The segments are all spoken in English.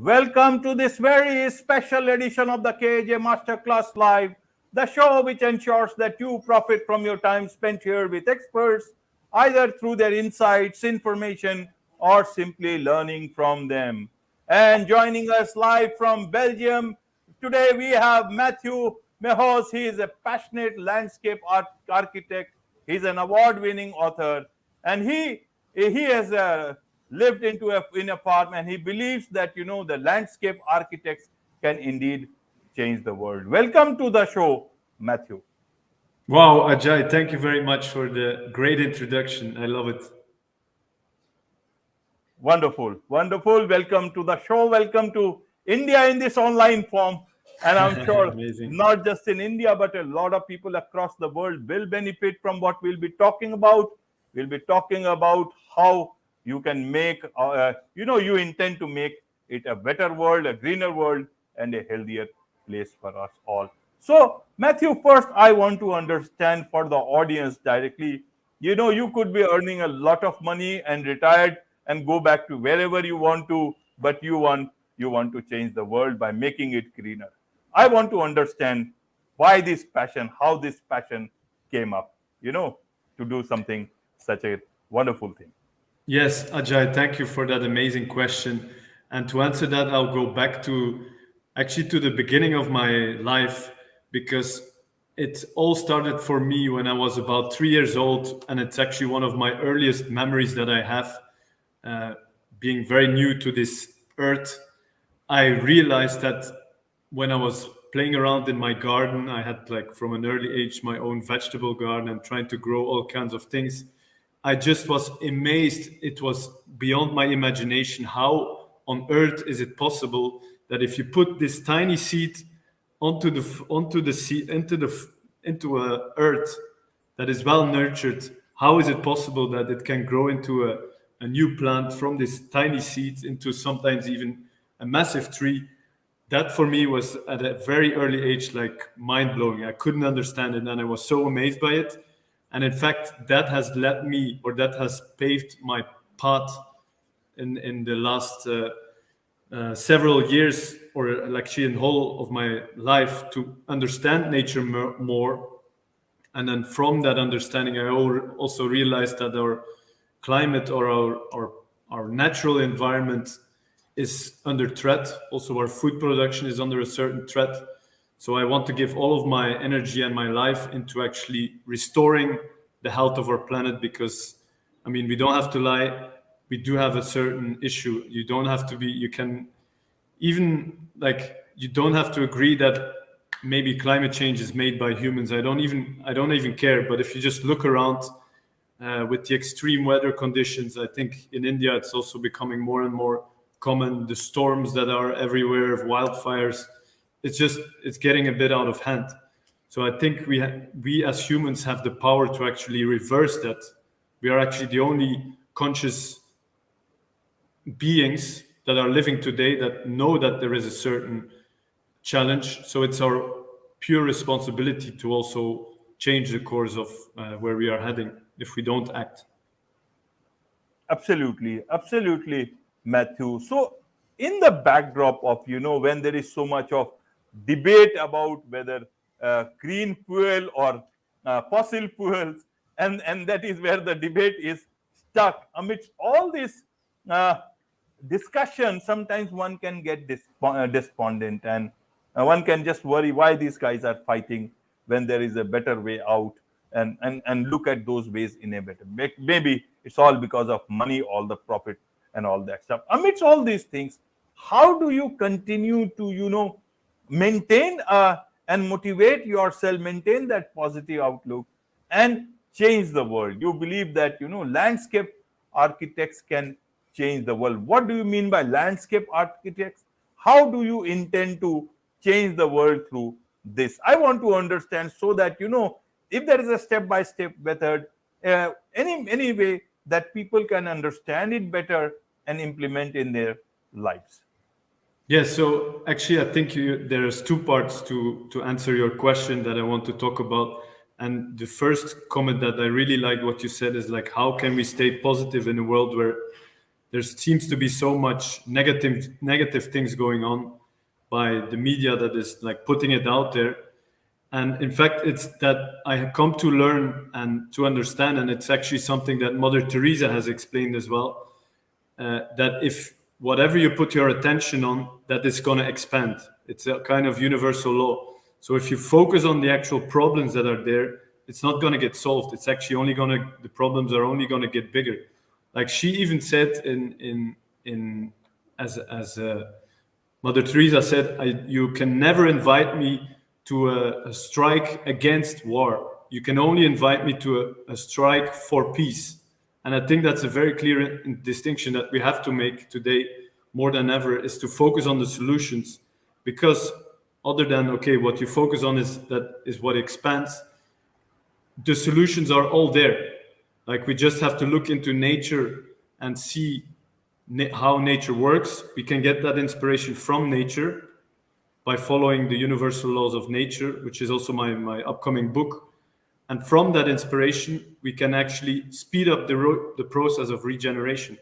Welcome to this very special edition of the KAJ Masterclass Live, the show which ensures that you profit from your time spent here with experts, either through their insights, information, or simply learning from them. And joining us live from Belgium, today we have Matthieu Mehuys. He is a passionate landscape architect. He's an award-winning author, and he has lived in a farm, and he believes that the landscape architects can indeed change the world. Welcome to the show, Matthieu. Wow, Ajay, thank you very much for the great introduction. I love it. Wonderful, wonderful. Welcome to the show. Welcome to India in this online form. And I'm sure Amazing. not just in India, but a lot of people across the world will benefit from what we'll be talking about. We'll be talking about how you can make, you intend to make it a better world, a greener world, and a healthier place for us all. So, Matthieu, first, I want to understand for the audience directly. You could be earning a lot of money and retired and go back to wherever you want to, but you want to change the world by making it greener. I want to understand why this passion, how this passion came up, to do something such a wonderful thing. Yes, Ajay, thank you for that amazing question. And to answer that, I'll go back to the beginning of my life because it all started for me when I was about 3 years old. And it's actually one of my earliest memories that I have, being very new to this earth. I realized that when I was playing around in my garden, I had like from an early age my own vegetable garden and trying to grow all kinds of things. I just was amazed. It was beyond my imagination. How on earth is it possible that if you put this tiny seed into a earth that is well nurtured, how is it possible that it can grow into a new plant from this tiny seed into sometimes even a massive tree? That for me was at a very early age like mind blowing. I couldn't understand it, and I was so amazed by it. And in fact, that has led me, or that has paved my path in the last several years, or actually in the whole of my life, to understand nature more. And then from that understanding, I also realized that our climate or our natural environment is under threat. Also, our food production is under a certain threat. So I want to give all of my energy and my life into actually restoring the health of our planet because, I mean, we don't have to lie. We do have a certain issue. You don't have to be, you can even you don't have to agree that maybe climate change is made by humans. I don't even care. But if you just look around with the extreme weather conditions, I think in India, it's also becoming more and more common. The storms that are everywhere, of wildfires, it's getting a bit out of hand. So I think we as humans have the power to actually reverse that. We are actually the only conscious beings that are living today that know that there is a certain challenge. So it's our pure responsibility to also change the course of where we are heading if we don't act. Absolutely, absolutely, Matthieu. So, in the backdrop of when there is so much of debate about whether green fuel or fossil fuels, and that is where the debate is stuck. Amidst all this uh, discussion, sometimes one can get despondent, and one can just worry why these guys are fighting when there is a better way out, and look at those ways in a better. Maybe it's all because of money, all the profit, and all that stuff. Amidst all these things, how do you continue to maintain and motivate yourself, maintain that positive outlook, and change the world? You believe that landscape architects can change the world. What do you mean by landscape architects? How do you intend to change the world through this? I want to understand, so that if there is a step by step method, any way that people can understand it better and implement in their lives. Yeah, so actually, I think there's two parts to answer your question that I want to talk about. And the first comment that I really like what you said is like, how can we stay positive in a world where there seems to be so much negative things going on by the media that is like putting it out there. And in fact, it's that I have come to learn and to understand, and it's actually something that Mother Teresa has explained as well, that if whatever you put your attention on, that is going to expand. It's a kind of universal law. So if you focus on the actual problems that are there, it's not going to get solved. It's actually only going to, the problems are only going to get bigger. Like she even said as Mother Teresa said, you can never invite me to a strike against war. You can only invite me to a strike for peace. And I think that's a very clear distinction that we have to make today more than ever, is to focus on the solutions. Because other than, okay, what you focus on is what expands, the solutions are all there. Like we just have to look into nature and see how nature works. We can get that inspiration from nature by following the universal laws of nature, which is also my upcoming book. And from that inspiration, we can actually speed up the process of regeneration.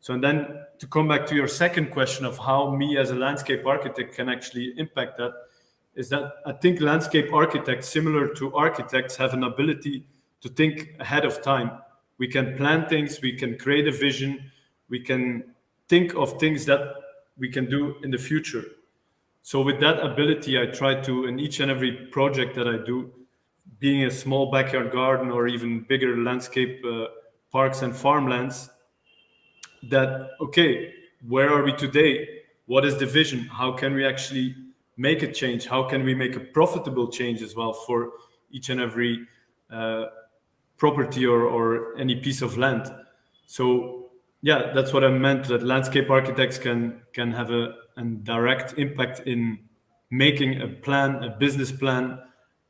So, and then to come back to your second question of how me as a landscape architect can actually impact that, is that I think landscape architects, similar to architects, have an ability to think ahead of time. We can plan things, we can create a vision, we can think of things that we can do in the future. So with that ability, I try to, in each and every project that I do, being a small backyard garden or even bigger landscape parks and farmlands, that, okay, where are we today? What is the vision? How can we actually make a change? How can we make a profitable change as well for each and every property or any piece of land? So yeah, that's what I meant, that landscape architects can have a direct impact in making a plan, a business plan,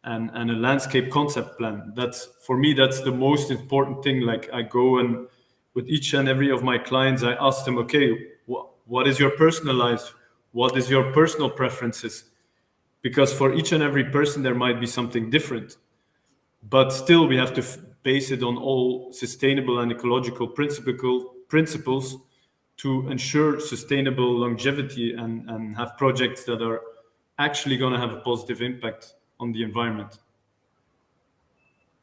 and a landscape concept plan. That's, for me, that's the most important thing. Like I go and with each and every of my clients, I ask them, okay, what is your personal life? What is your personal preferences? Because for each and every person, there might be something different. But still, we have to base it on all sustainable and ecological principles to ensure sustainable longevity and have projects that are actually going to have a positive impact on the environment.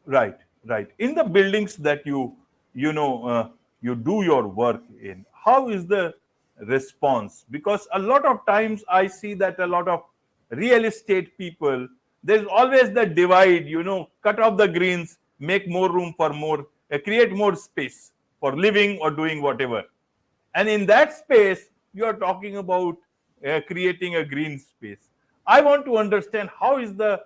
Right, right. In the buildings that you do your work in, how is the response? Because a lot of times I see that a lot of real estate people, there's always that divide, cut off the greens, make more room for more, create more space for living or doing whatever. And in that space, you are talking about creating a green space. I want to understand how is the,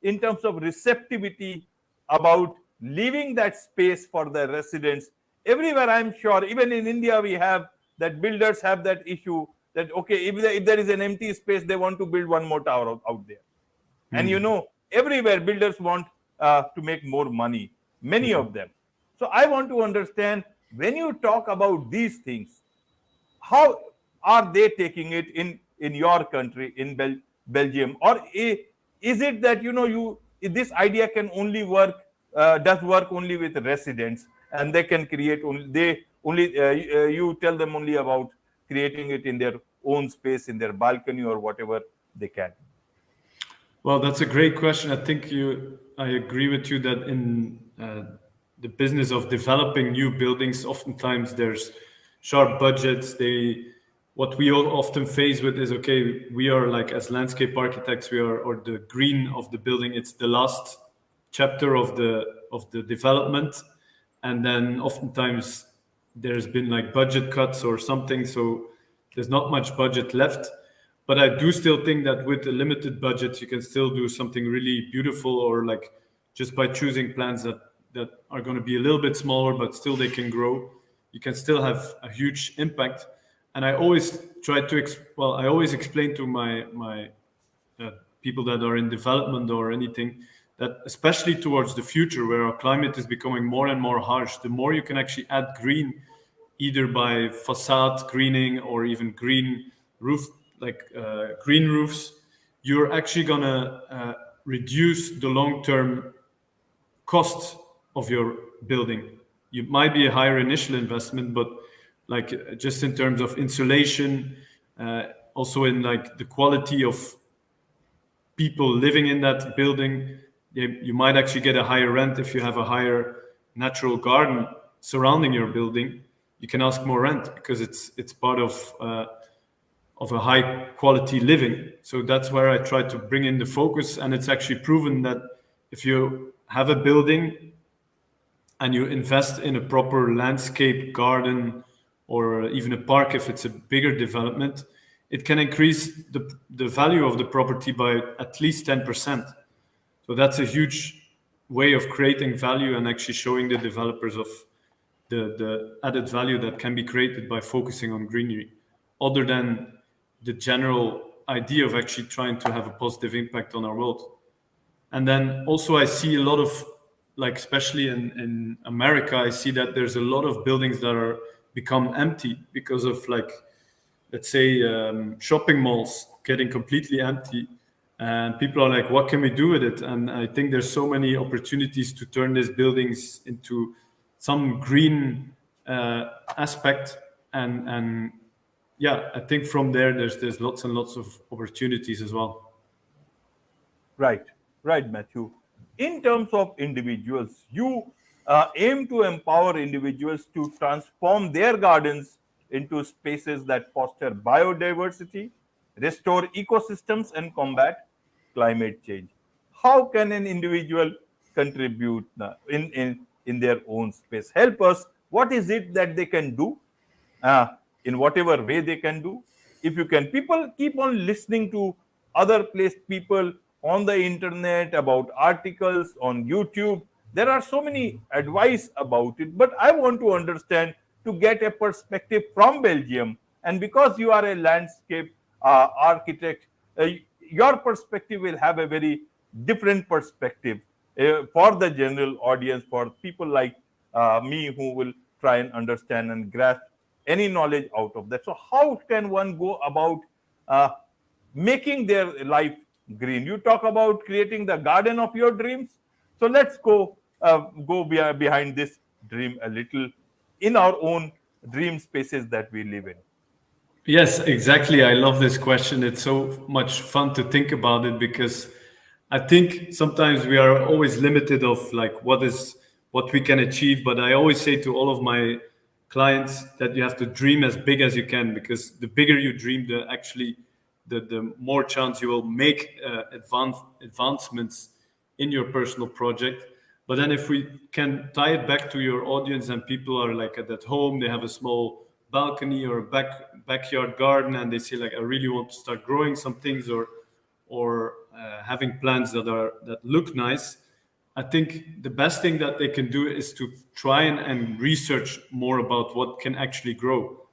in terms of receptivity about leaving that space for the residents. Everywhere, I'm sure, even in India, we have that builders have that issue that, okay, if there is an empty space, they want to build one more tower out there. And everywhere builders want to make more money, many of them. So I want to understand, when you talk about these things, how are they taking it in your country, in Belgium? Or is it that, this idea can only work, does work only with residents, and they can create you tell them only about creating it in their own space, in their balcony or whatever they can? Well, that's a great question. I think I agree with you that in the business of developing new buildings, oftentimes there's sharp budgets. What we all often face with is, okay, we are like, as landscape architects, or the green of the building, it's the last chapter of the development, and then oftentimes there's been like budget cuts or something, so there's not much budget left. But I do still think that with a limited budget, you can still do something really beautiful, or like just by choosing plants that are going to be a little bit smaller, but still they can grow, you can still have a huge impact. And I always try to, I always explain to my people that are in development or anything, that especially towards the future, where our climate is becoming more and more harsh, the more you can actually add green, either by facade greening or even green roof, green roofs, you're actually gonna reduce the long-term cost of your building. It might be a higher initial investment, but like just in terms of insulation, also in like the quality of people living in that building. You might actually get a higher rent if you have a higher natural garden surrounding your building. You can ask more rent because it's part of a high quality living. So that's where I try to bring in the focus, and it's actually proven that if you have a building and you invest in a proper landscape garden or even a park, if it's a bigger development, it can increase the value of the property by at least 10%. So that's a huge way of creating value and actually showing the developers of the added value that can be created by focusing on greenery, other than the general idea of actually trying to have a positive impact on our world. And then also I see a lot of, like especially in America, I see that there's a lot of buildings that are become empty because of, like, let's say shopping malls getting completely empty, and people are like, what can we do with it? And I think there's so many opportunities to turn these buildings into some green aspect, and yeah, I think from there there's lots and lots of opportunities as well. Right, right, Matthew. In terms of individuals, you aim to empower individuals to transform their gardens into spaces that foster biodiversity, restore ecosystems, and combat climate change. How can an individual contribute in their own space? Help us. What is it that they can do uh, in whatever way they can do? If you can, people keep on listening to other place people on the internet about articles on YouTube. There are so many advice about it, but I want to understand, to get a perspective from Belgium. And because you are a landscape architect, your perspective will have a very different perspective for the general audience, for people like me who will try and understand and grasp any knowledge out of that. So, how can one go about uh, making their life green? You talk about creating the garden of your dreams. So let's go behind this dream a little in our own dream spaces that we live in. Yes, exactly. I love this question. It's so much fun to think about it because I think sometimes we are always limited of like what we can achieve. But I always say to all of my clients that you have to dream as big as you can, because the bigger you dream, the more chance you will make advancements in your personal project. But then if we can tie it back to your audience, and people are like at home, they have a small balcony or a backyard garden, and they say like, I really want to start growing some things, or having plants that look nice. I think the best thing that they can do is to try and research more about what can actually grow.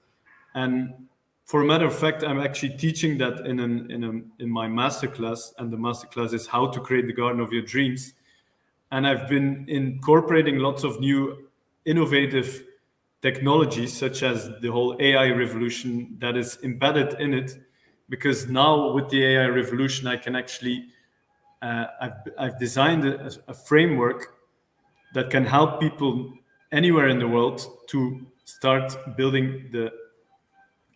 And for a matter of fact, I'm actually teaching that in my masterclass, and the masterclass is how to create the garden of your dreams. And I've been incorporating lots of new innovative technologies, such as the whole AI revolution that is embedded in it. Because now with the AI revolution, I can actually, I've designed a framework that can help people anywhere in the world to start building the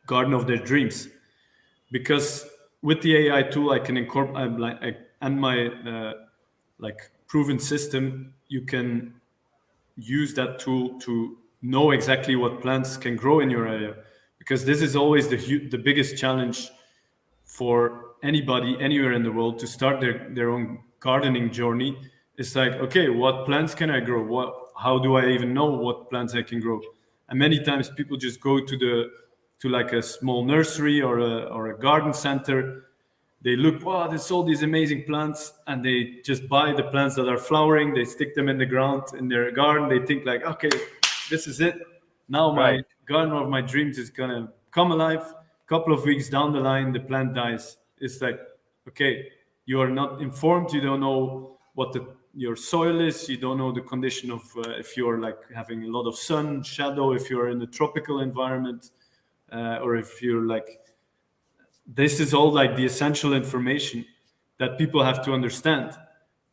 garden of their dreams. Because with the AI tool, I can incorporate, and my like proven system, you can use that tool to know exactly what plants can grow in your area. Because this is always the biggest challenge for anybody anywhere in the world to start their own gardening journey. It's like, okay, what plants can I grow? How do I even know what plants I can grow? And many times people just go to like a small nursery or a garden center. They look, wow, there's all these amazing plants, and they just buy the plants that are flowering. They stick them in the ground in their garden. They think like, okay, this is it. Now my Right. garden of my dreams is gonna come alive. A couple of weeks down the line, the plant dies. It's like, okay, you are not informed. You don't know what your soil is. You don't know the condition of if you're like having a lot of sun, shadow, if you're in a tropical environment, or if you're like, this is all like the essential information that people have to understand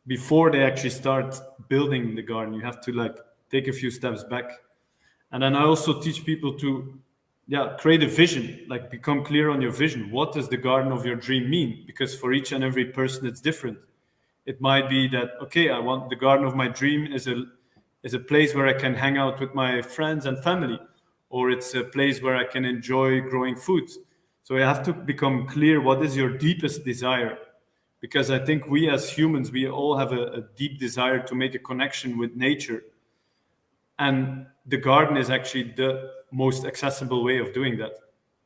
before they actually start building the garden. You have to like take a few steps back. And then I also teach people to yeah, create a vision, like become clear on your vision. What does the garden of your dream mean? Because for each and every person it's different. It might be that, okay, I want the garden of my dream is a place where I can hang out with my friends and family, or it's a place where I can enjoy growing food. So you have to become clear what is your deepest desire, because I think we as humans, we all have a deep desire to make a connection with nature, and the garden is actually the most accessible way of doing that.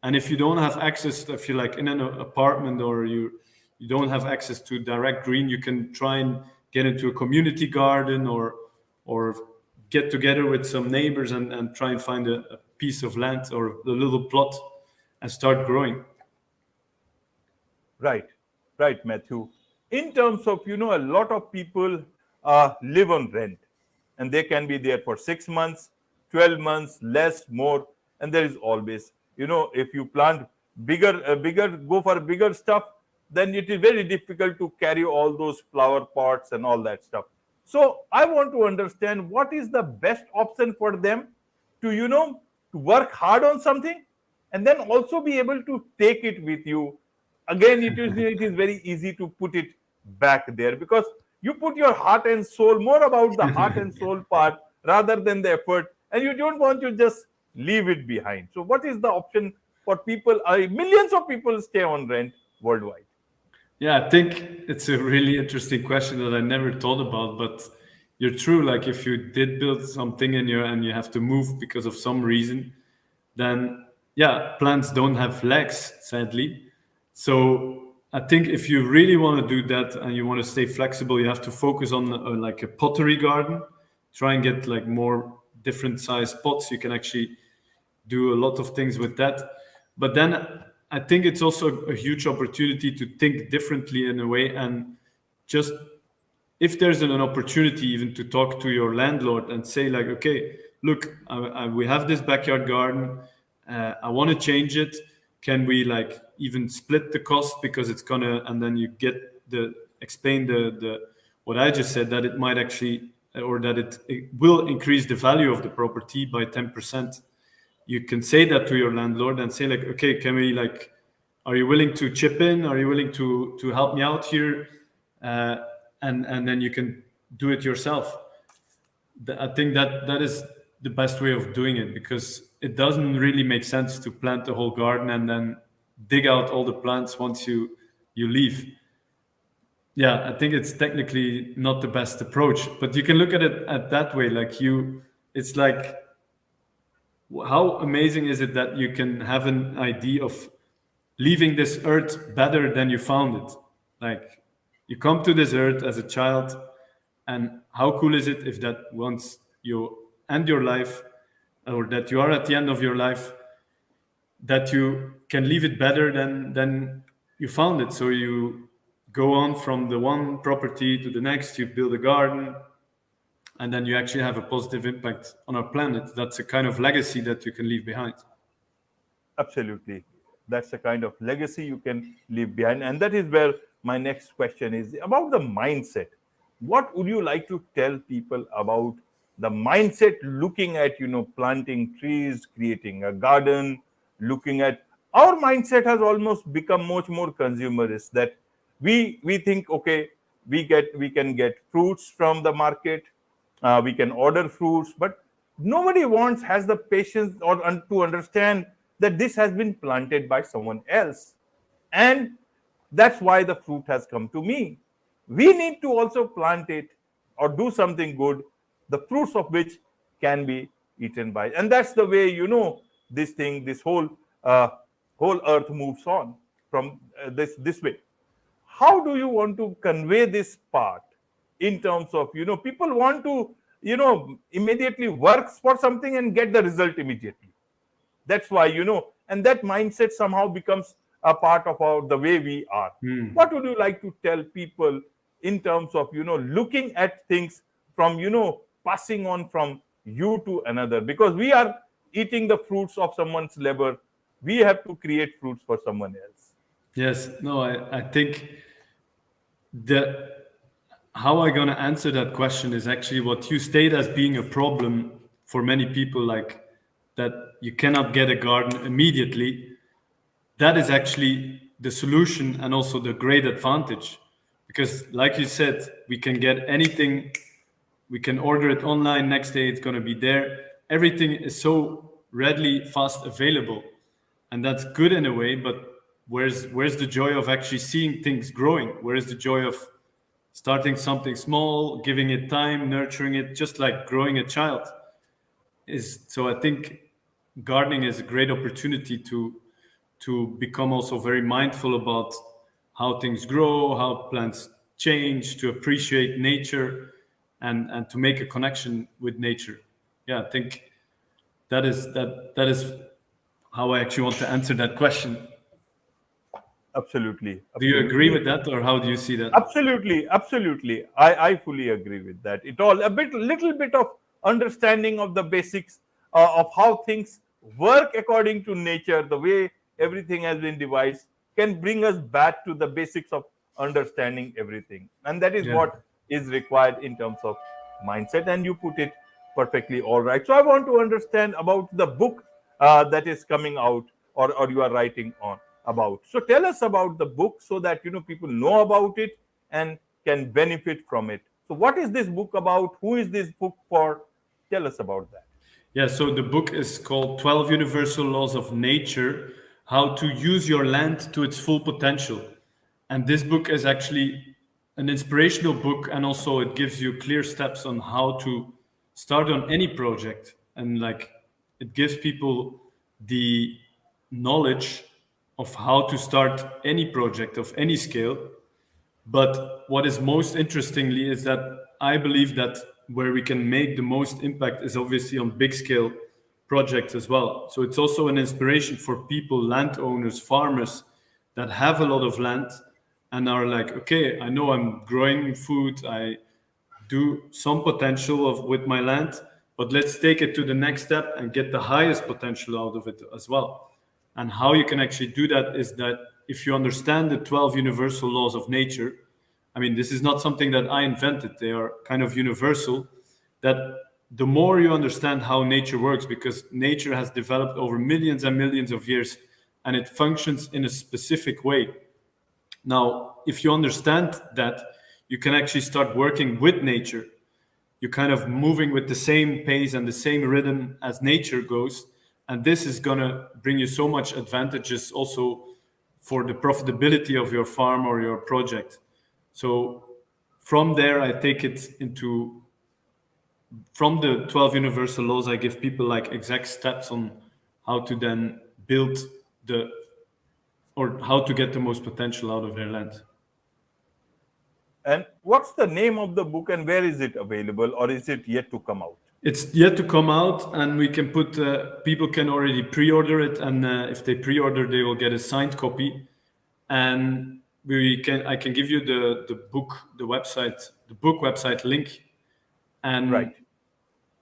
And if you don't have access, if you're like in an apartment, or you don't have access to direct green, you can try and get into a community garden, or get together with some neighbors and try and find a piece of land or a little plot and start growing. Right, right, Matthew. In terms of, a lot of people live on rent, and they can be there for 6 months, 12 months, less, more. And there is always, if you plant go for bigger stuff, then it is very difficult to carry all those flower pots and all that stuff. So I want to understand what is the best option for them to, to work hard on something and then also be able to take it with you. Again, it is very easy to put it back there, because you put your heart and soul, more about the heart and soul part rather than the effort, and you don't want to just leave it behind. So what is the option for people? Millions of people stay on rent worldwide. Yeah, I think it's a really interesting question that I never thought about, but you're true. Like if you did build something in your and you have to move because of some reason, then yeah, plants don't have legs, sadly. So I think if you really want to do that and you want to stay flexible, you have to focus on like a pottery garden. Try and get like more different size pots. You can actually do a lot of things with that. But then I think it's also a huge opportunity to think differently in a way, and just if there's an opportunity even to talk to your landlord and say like, okay, look, we have this backyard garden, I want to change it. Can we like even split the cost, because it's gonna, and then you get the explain the what I just said, that it might actually, or that it will increase the value of the property by 10%. You can say that to your landlord and say like, okay, can we like, are you willing to chip in? Are you willing to help me out here? Uh, and then you can do it yourself. I think that is the best way of doing it, because it doesn't really make sense to plant the whole garden and then dig out all the plants once you leave. Yeah, I think it's technically not the best approach, but you can look at it at that way. Like it's like, how amazing is it that you can have an idea of leaving this earth better than you found it? Like you come to this earth as a child, and how cool is it if that once you end your life, or that you are at the end of your life, that you can leave it better than you found it. So you go on from the one property to the next, you build a garden, and then you actually have a positive impact on our planet. That's a kind of legacy that you can leave behind. Absolutely. That's the kind of legacy you can leave behind. And that is where my next question is about the mindset. What would you like to tell people about the mindset looking at, planting trees, creating a garden, looking at our mindset has almost become much more consumerist, that we think, okay, we can get fruits from the market, we can order fruits, but nobody has the patience or to understand that this has been planted by someone else, and that's why the fruit has come to me. We need to also plant it or do something good, the fruits of which can be eaten by, and that's the way, this uh, whole earth moves on from this way. How do you want to convey this part in terms of, people want to, immediately works for something and get the result immediately. That's why, and that mindset somehow becomes a part of the way we are. What would you like to tell people in terms of, looking at things from, passing on from you to another? Because we are eating the fruits of someone's labor, we have to create fruits for someone else. Yes, no, I think the how I gonna answer that question is actually what you state as being a problem for many people. Like that you cannot get a garden immediately, that is actually the solution and also the great advantage. Because, like you said, we can get anything, we can order it online, next day it's going to be there. Everything is so readily, fast available. And that's good in a way, but where's the joy of actually seeing things growing? Where is the joy of starting something small, giving it time, nurturing it, just like growing a child? So I think gardening is a great opportunity to become also very mindful about how things grow, how plants change, to appreciate nature, and to make a connection with nature. Yeah, I think that is how I actually want to answer that question. Absolutely, Do you agree absolutely. with that, or how do you see that? Absolutely, absolutely. I fully agree with that. It all little bit of understanding of the basics of how things work according to nature, the way everything has been devised, can bring us back to the basics of understanding everything. And that is Yeah. what is required in terms of mindset. And you put it perfectly all right. So I want to understand about the book that is coming out, or you are writing on about. So tell us about the book so that people know about it and can benefit from it. So what is this book about? Who is this book for? Tell us about that. Yeah, so the book is called 12 Universal Laws of Nature: How to Use Your Land to Its Full Potential. And this book is actually an inspirational book, and also it gives you clear steps on how to start on any project. And like it gives people the knowledge of how to start any project of any scale. But what is most interestingly is that I believe that where we can make the most impact is obviously on big scale projects as well. So it's also an inspiration for people, landowners, farmers that have a lot of land and are like, okay, I know I'm growing food, I do some potential of with my land, but let's take it to the next step and get the highest potential out of it as well. And how you can actually do that is that if you understand the 12 universal laws of nature, I mean, this is not something that I invented, they are kind of universal, that the more you understand how nature works, because nature has developed over millions and millions of years and it functions in a specific way. Now, if you understand that, you can actually start working with nature. You're kind of moving with the same pace and the same rhythm as nature goes. And this is going to bring you so much advantages also for the profitability of your farm or your project. So from there, I take it into, from the 12 universal laws, I give people like exact steps on how to then build the, or how to get the most potential out of their land. And what's the name of the book and where is it available, or is it yet to come out? It's yet to come out, and we can put people can already pre-order it, and if they pre-order, they will get a signed copy. And I can give you the book, the book website link, and Right.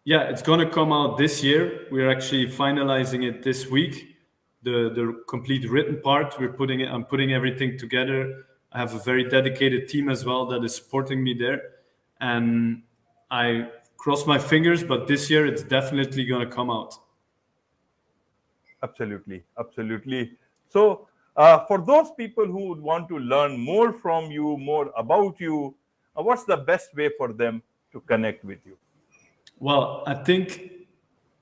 yeah, it's gonna come out this year. We're actually finalizing it this week. The complete written part. I'm putting everything together. I have a very dedicated team as well that is supporting me there, and I cross my fingers. But this year, it's definitely gonna come out. Absolutely, absolutely. So, for those people who would want to learn more from you, more about you, what's the best way for them to connect with you? Well, I think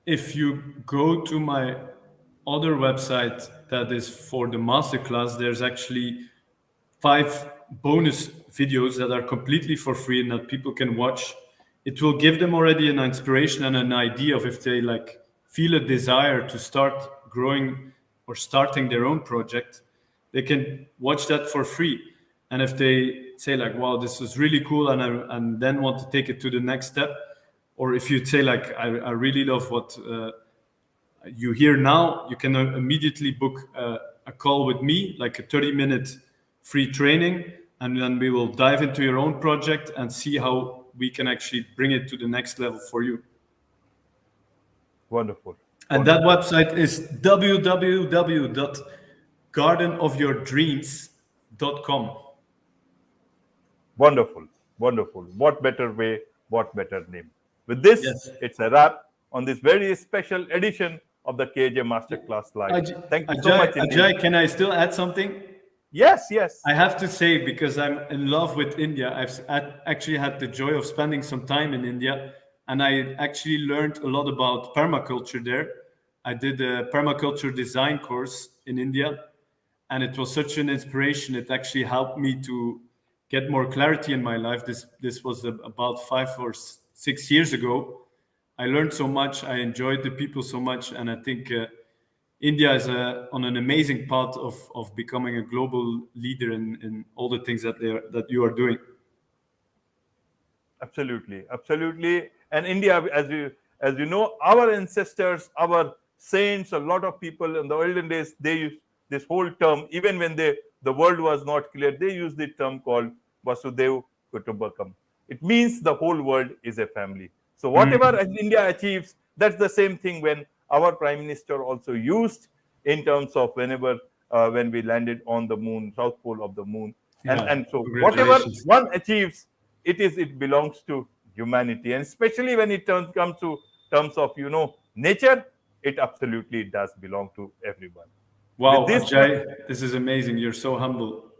if you go to my other website that is for the masterclass, there's actually 5 bonus videos that are completely for free and that people can watch. It will give them already an inspiration and an idea of if they like feel a desire to start growing or starting their own project, they can watch that for free. And if they say like, wow, this is really cool, and then want to take it to the next step, or if you say like, I really love what you hear now, you can immediately book a call with me, like a 30-minute free training, and then we will dive into your own project and see how we can actually bring it to the next level for you. Wonderful, And that wonderful, website is www.gardenofyourdreams.com. wonderful, wonderful. What better way? What better name? With this, Yes. it's a wrap on this very special edition of the KAJ Masterclass Live. Aj- Thank you so much indeed. Ajay, can I still add something? Yes, yes. I have to say, because I'm in love with India, actually had the joy of spending some time in India, and I actually learned a lot about permaculture there. I did a permaculture design course in India, and it was such an inspiration. It actually helped me to get more clarity in my life. This was about 5 or 6 years ago. I learned so much. I enjoyed the people so much, and I think India is on an amazing path of becoming a global leader in all the things that you are doing. Absolutely, absolutely. And India, as you know, our ancestors, our saints, a lot of people in the olden days, they used this whole term. Even when the world was not clear, they used the term called Vasudev Kutumbakam. It means the whole world is a family. So whatever India achieves, that's the same thing when our Prime Minister also used in terms of when we landed on the moon, South Pole of the moon. Yeah, And so whatever congratulations. one achieves, it belongs to humanity. And especially when it comes to terms of nature, it absolutely does belong to everyone. With Wow, this, Ajay, this is amazing. You're so humble.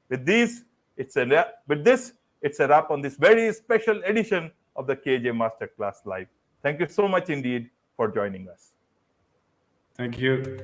with this, it's a wrap on this very special edition of the KJ Masterclass Live. Thank you so much indeed for joining us. Thank you.